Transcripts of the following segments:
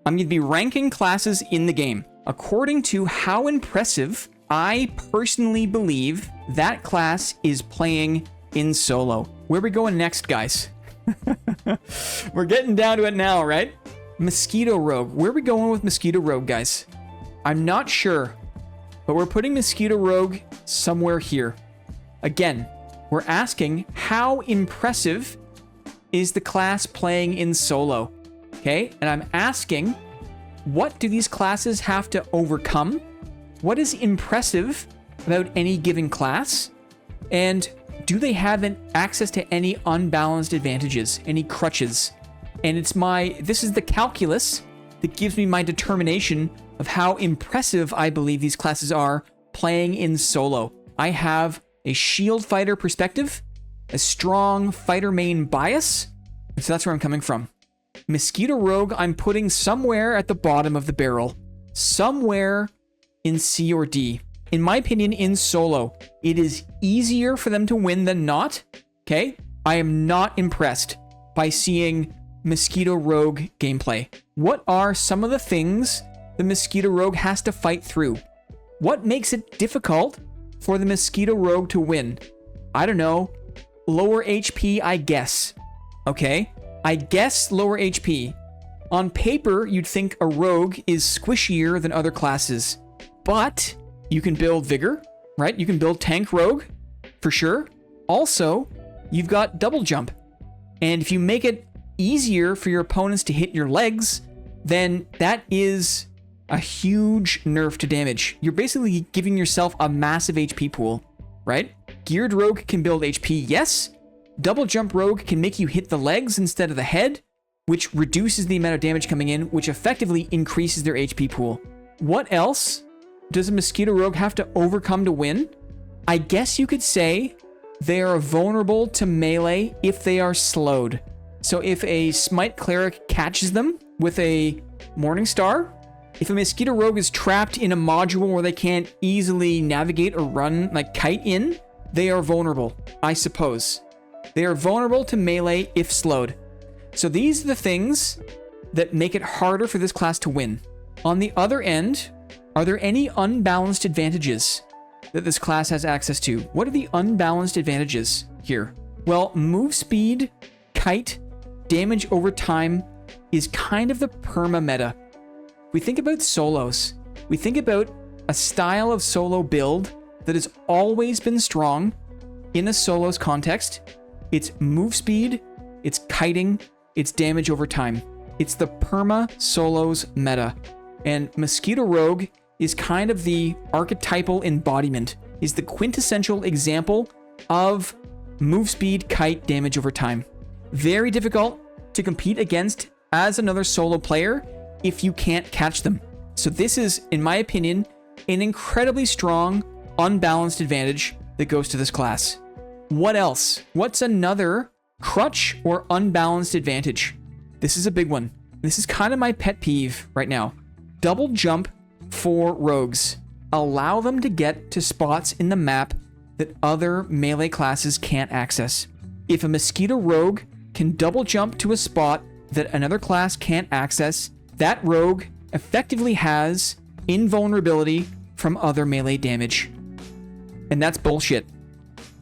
I'm going to be ranking classes in the game according to how impressive I personally believe that class is playing in solo. Where are we going next, guys? We're getting down to it now, right? Mosquito Rogue. Where are we going with Mosquito Rogue, guys? I'm not sure, but we're putting Mosquito Rogue somewhere here. Again, we're asking how impressive is the class playing in solo, okay? And I'm asking, what do these classes have to overcome? What is impressive about any given class? And do they have access to any unbalanced advantages, any crutches? And this is the calculus that gives me my determination of how impressive I believe these classes are playing in solo. I have a shield fighter perspective, a strong fighter main bias, and so that's where I'm coming from. Mosquito Rogue, I'm putting somewhere at the bottom of the barrel, somewhere in C or D. In my opinion, in solo, it is easier for them to win than not, okay? I am not impressed by seeing Mosquito Rogue gameplay. What are some of the things the Mosquito Rogue has to fight through? What makes it difficult for the Mosquito Rogue to win? I don't know. Lower HP, I guess. Okay? I guess lower HP. On paper, you'd think a rogue is squishier than other classes, but you can build Vigor, right? You can build Tank Rogue, for sure. Also, you've got double jump. And if you make it easier for your opponents to hit your legs, then that is a huge nerf to damage. You're basically giving yourself a massive HP pool, right? Geared Rogue can build HP, yes. Double Jump Rogue can make you hit the legs instead of the head, which reduces the amount of damage coming in, which effectively increases their HP pool. What else does a Mosquito Rogue have to overcome to win? I guess you could say they are vulnerable to melee if they are slowed. So if a Smite Cleric catches them with a Morning Star, if a Mosquito Rogue is trapped in a module where they can't easily navigate or run, like kite in, they are vulnerable, I suppose. They are vulnerable to melee if slowed. So these are the things that make it harder for this class to win. On the other end, are there any unbalanced advantages that this class has access to? What are the unbalanced advantages here? Well, move speed, kite, damage over time is kind of the perma meta. We think about solos. We think about a style of solo build that has always been strong in a solos context. It's move speed, it's kiting, it's damage over time. It's the perma solos meta. And Mosquito Rogue is kind of the archetypal embodiment, is the quintessential example of move speed, kite, damage over time. Very difficult to compete against as another solo player if you can't catch them. So this is, in my opinion, an incredibly strong, unbalanced advantage that goes to this class. What else? What's another crutch or unbalanced advantage? This is a big one. This is kind of my pet peeve right now. Double jump for rogues. Allow them to get to spots in the map that other melee classes can't access. If a Mosquito Rogue can double jump to a spot that another class can't access, that rogue effectively has invulnerability from other melee damage. And that's bullshit.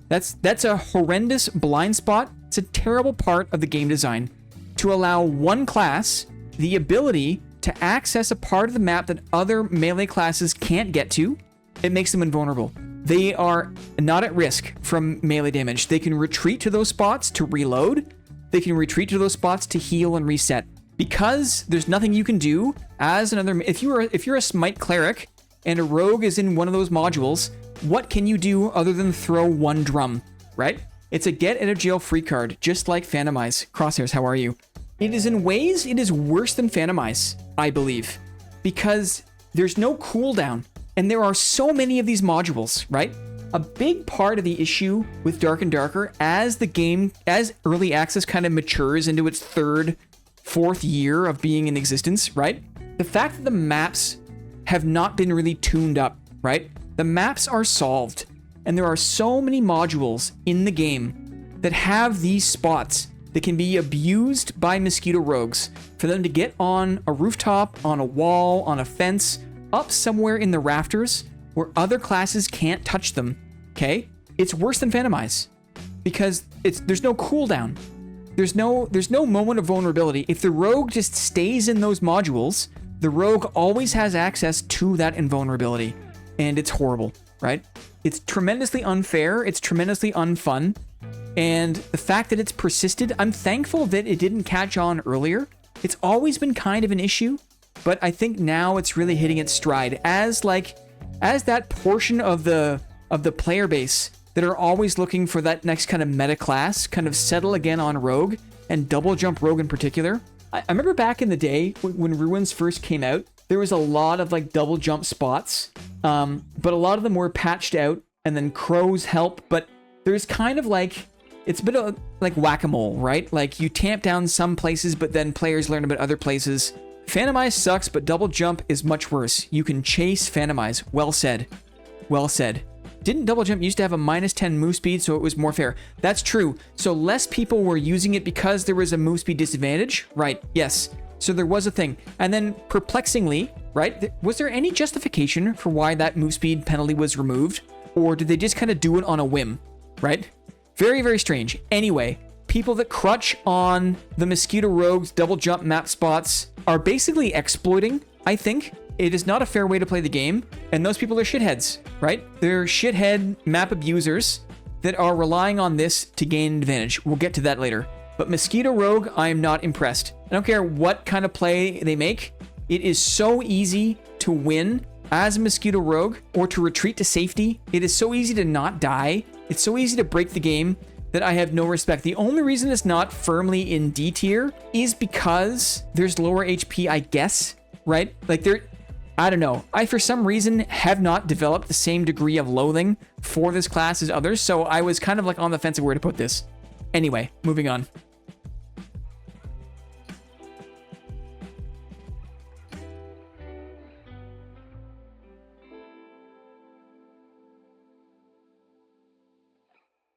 That's a horrendous blind spot. It's a terrible part of the game design. To allow one class the ability to access a part of the map that other melee classes can't get to, it makes them invulnerable. They are not at risk from melee damage. They can retreat to those spots to reload. They can retreat to those spots to heal and reset. Because there's nothing you can do as another... If you're a Smite Cleric and a rogue is in one of those modules, what can you do other than throw one drum, right? It's a get out of jail free card, just like Phantomize. Crosshairs, how are you? It is in ways, it is worse than Phantomize, I believe, because there's no cooldown, and there are so many of these modules, right? A big part of the issue with Dark and Darker, as the game, as early access kind of matures into its third, fourth year of being in existence, right? The fact that the maps have not been really tuned up, right? The maps are solved, and there are so many modules in the game that have these spots that can be abused by Mosquito Rogues for them to get on a rooftop, on a wall, on a fence, up somewhere in the rafters where other classes can't touch them, okay? It's worse than phantomize because there's no cooldown. There's no moment of vulnerability. If the rogue just stays in those modules, the rogue always has access to that invulnerability, and it's horrible, right? It's tremendously unfair. It's tremendously unfun. And the fact that it's persisted, I'm thankful that it didn't catch on earlier. It's always been kind of an issue, but I think now it's really hitting its stride as that portion of the player base that are always looking for that next kind of meta class kind of settle again on Rogue, and double jump Rogue in particular. I remember back in the day when Ruins first came out, there was a lot of like double jump spots, but a lot of them were patched out, and then crows help, but there's kind of like, it's a bit of like whack-a-mole, right? Like you tamp down some places, but then players learn about other places. Phantomize sucks, but double jump is much worse. You can chase Phantomize. Well said. Well said. Didn't double jump used to have a -10 move speed, so it was more fair? That's true. So less people were using it because there was a move speed disadvantage? Right, yes. So there was a thing. And then perplexingly, right, was there any justification for why that move speed penalty was removed? Or did they just kind of do it on a whim, right? Very, very strange. Anyway, people that crutch on the Mosquito Rogue's double jump map spots are basically exploiting, I think. It is not a fair way to play the game, and those people are shitheads, right? They're shithead map abusers that are relying on this to gain advantage. We'll get to that later. But Mosquito Rogue, I am not impressed. I don't care what kind of play they make. It is so easy to win as a Mosquito Rogue or to retreat to safety. It is so easy to not die. It's so easy to break the game that I have no respect. The only reason it's not firmly in D tier is because there's lower HP, I guess, right? Like I don't know. I, for some reason, have not developed the same degree of loathing for this class as others, so I was kind of like on the fence of where to put this. Anyway, moving on.